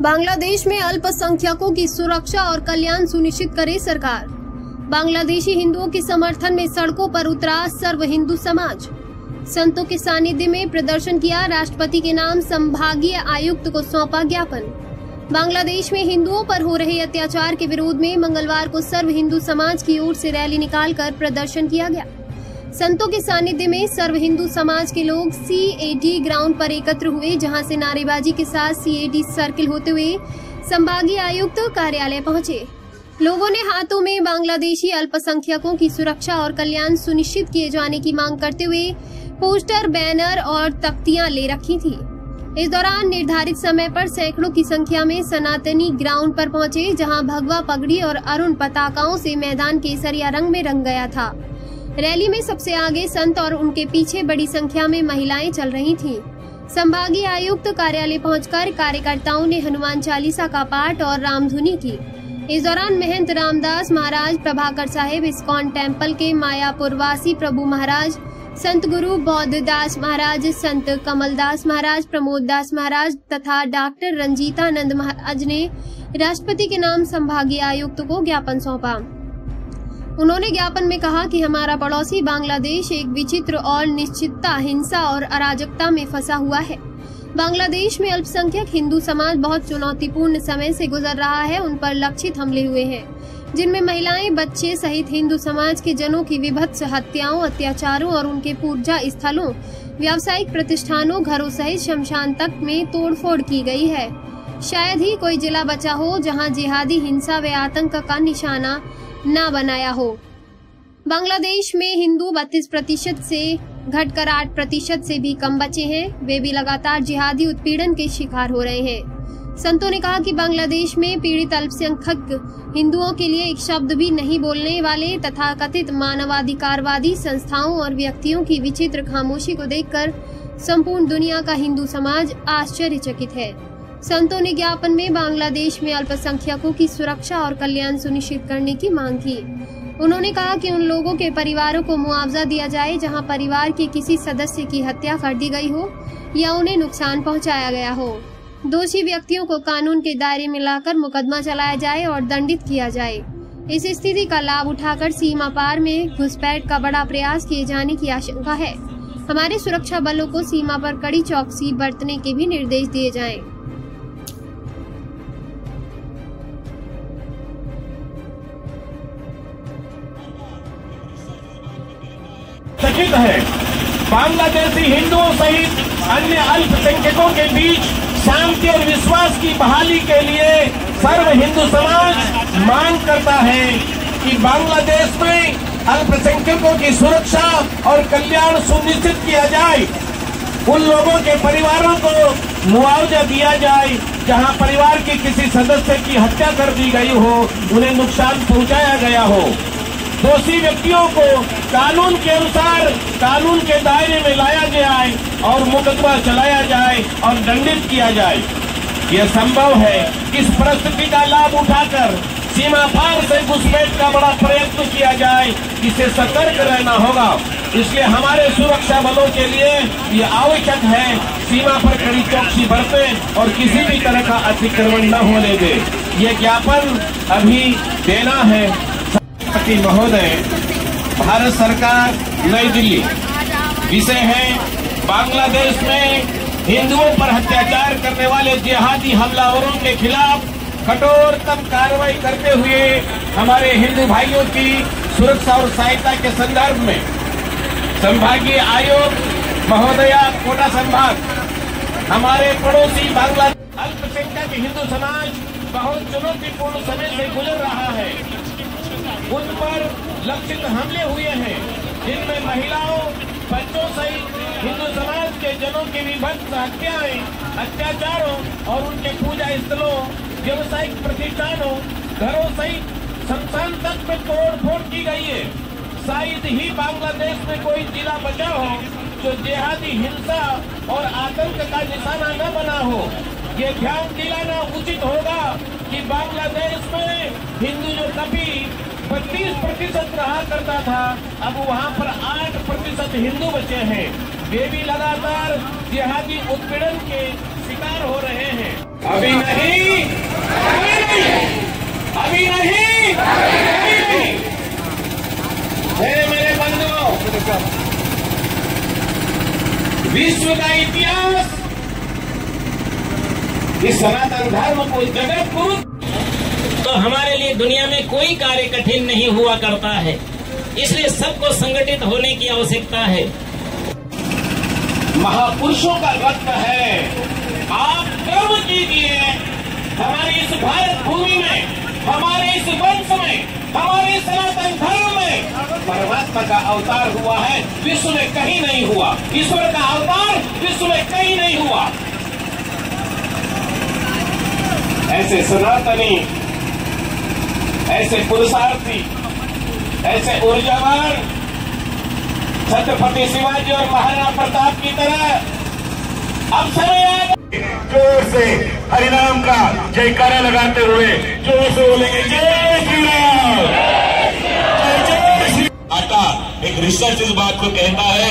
बांग्लादेश में अल्पसंख्यकों की सुरक्षा और कल्याण सुनिश्चित करे सरकार। बांग्लादेशी हिंदुओं के समर्थन में सड़कों पर उतरा सर्व हिंदू समाज। संतों के सानिध्य में प्रदर्शन किया, राष्ट्रपति के नाम संभागीय आयुक्त को सौंपा ज्ञापन। बांग्लादेश में हिंदुओं पर हो रहे अत्याचार के विरोध में मंगलवार को सर्व हिंदू समाज की ओर से रैली निकालकर प्रदर्शन किया गया। संतों के सानिध्य में सर्व हिंदू समाज के लोग सीएडी ग्राउंड पर एकत्र हुए, जहां से नारेबाजी के साथ सीएडी सर्किल होते हुए संभागीय आयुक्त कार्यालय पहुंचे। लोगों ने हाथों में बांग्लादेशी अल्पसंख्यकों की सुरक्षा और कल्याण सुनिश्चित किए जाने की मांग करते हुए पोस्टर, बैनर और तख्तियां ले रखी थी। इस दौरान निर्धारित समय पर सैकड़ों की संख्या में सनातनी ग्राउंड पर पहुंचे, जहां भगवा पगड़ी और अरुण पताकाओं से मैदान केसरिया रंग में रंग गया था। रैली में सबसे आगे संत और उनके पीछे बड़ी संख्या में महिलाएं चल रही थीं। संभागीय आयुक्त कार्यालय पहुंचकर कार्यकर्ताओं ने हनुमान चालीसा का पाठ और रामधुनी की। इस दौरान महंत रामदास महाराज, प्रभाकर साहिब, इस्कॉन टेम्पल के मायापुरवासी प्रभु महाराज, संत गुरु बौद्धदास महाराज, संत कमलदास महाराज, प्रमोद दास महाराज तथा डॉक्टर रंजीतानंद महाराज ने राष्ट्रपति के नाम संभागीय आयुक्त को ज्ञापन सौंपा। उन्होंने ज्ञापन में कहा कि हमारा पड़ोसी बांग्लादेश एक विचित्र और निश्चितता, हिंसा और अराजकता में फंसा हुआ है। बांग्लादेश में अल्पसंख्यक हिंदू समाज बहुत चुनौतीपूर्ण समय से गुजर रहा है। उन पर लक्षित हमले हुए हैं, जिनमें महिलाएं, बच्चे सहित हिंदू समाज के जनों की विभत्स हत्याओं, अत्याचारों और उनके पूजा स्थलों, व्यावसायिक प्रतिष्ठानों, घरों सहित शमशान तक में तोड़फोड़ की गई है। शायद ही कोई जिला बचा हो जहां जिहादी हिंसा व आतंक का निशाना न बनाया हो। बांग्लादेश में हिंदू 32% से घटकर 8% से भी कम बचे हैं। वे भी लगातार जिहादी उत्पीड़न के शिकार हो रहे हैं। संतों ने कहा कि बांग्लादेश में पीड़ित अल्पसंख्यक हिंदुओं के लिए एक शब्द भी नहीं बोलने वाले तथा कथित मानवाधिकारवादी संस्थाओं और व्यक्तियों की विचित्र खामोशी को देखकर संपूर्ण दुनिया का हिंदू समाज आश्चर्यचकित है। संतों ने ज्ञापन में बांग्लादेश में अल्पसंख्यकों की सुरक्षा और कल्याण सुनिश्चित करने की मांग की। उन्होंने कहा कि उन लोगों के परिवारों को मुआवजा दिया जाए जहां परिवार के किसी सदस्य की हत्या कर दी गई हो या उन्हें नुकसान पहुंचाया गया हो। दोषी व्यक्तियों को कानून के दायरे में लाकर मुकदमा चलाया जाए और दंडित किया जाए। इस स्थिति का लाभ उठाकर सीमा पार में घुसपैठ का बड़ा प्रयास किए जाने की आशंका है। हमारे सुरक्षा बलों को सीमा पर कड़ी चौकसी बरतने के भी निर्देश दिए जाएं। चकित है। बांग्लादेशी हिंदुओं सहित अन्य अल्पसंख्यकों के बीच शांति और विश्वास की बहाली के लिए सर्व हिंदू समाज मांग करता है कि बांग्लादेश में अल्पसंख्यकों की सुरक्षा और कल्याण सुनिश्चित किया जाए। उन लोगों के परिवारों को मुआवजा दिया जाए जहां परिवार के किसी सदस्य की हत्या कर दी गई हो, उन्हें नुकसान पहुंचाया गया हो। दोषी व्यक्तियों को कानून के अनुसार कानून के दायरे में लाया जाए और मुकदमा चलाया जाए और दंडित किया जाए। यह संभव है। इस परिस्थिति का लाभ उठाकर सीमा पार से घुसपैठ का बड़ा प्रयत्न किया जाए। इसे सतर्क रहना होगा। इसलिए हमारे सुरक्षा बलों के लिए ये आवश्यक है सीमा पर कड़ी चौकसी बरते और किसी भी तरह का अतिक्रमण न होने दे। ये ज्ञापन अभी देना है। महोदय, भारत सरकार, नई दिल्ली। विषय है बांग्लादेश में हिंदुओं पर अत्याचार करने वाले जिहादी हमलावरों के खिलाफ कठोरतम कार्रवाई करते हुए हमारे हिंदू भाइयों की सुरक्षा और सहायता के संदर्भ में संभागीय आयुक्त महोदया, कोटा संभाग, हमारे पड़ोसी बांग्लादेश अल्पसंख्यक हिंदू समाज बहुत चुनौतीपूर्ण समय से गुजर रहा है। उन पर लक्षित हमले हुए हैं, जिनमें महिलाओं, बच्चों सहित हिंदू समाज के जनों की विभत्स हत्याएं, अत्याचारों और उनके पूजा स्थलों, व्यावसायिक प्रतिष्ठानों, घरों सहित शमशान तक में तोड़फोड़ की गई है। शायद ही बांग्लादेश में कोई जिला बचा हो जो जिहादी हिंसा और आतंक का निशाना न बना हो। ये ध्यान दिलाना उचित होगा कि बांग्लादेश में हिंदू जो कभी 32% रहा करता था, अब वहाँ पर 8% हिंदू बचे हैं। वे भी लगातार जिहादी उत्पीड़न के शिकार हो रहे हैं। अभी नहीं, अभी नहीं, अभी नहीं, अभी नहीं। मेरे बंधुओं, विश्व का इतिहास इस सनातन धर्म को जगत गुरु, तो हमारे लिए दुनिया में कोई कार्य कठिन नहीं हुआ करता है, इसलिए सबको संगठित होने की आवश्यकता है। महापुरुषों का रक्त है। आप गर्व कीजिए, हमारी इस भारत भूमि में, हमारे इस वंश में, हमारे सनातन धर्म में परमात्मा का अवतार हुआ है, विश्व में कहीं नहीं हुआ। ईश्वर का अवतार विश्व में कहीं नहीं हुआ। ऐसे सनातनी, ऐसे पुरुषार्थी, ऐसे ऊर्जावान छत्रपति शिवाजी और महाराणा प्रताप की तरह अब समय आएगा। जोर से हरिनाम का जयकारा लगाते हुए जोर से बोलेंगे जय श्री राम। एक रिसर्च इस बात को कहता है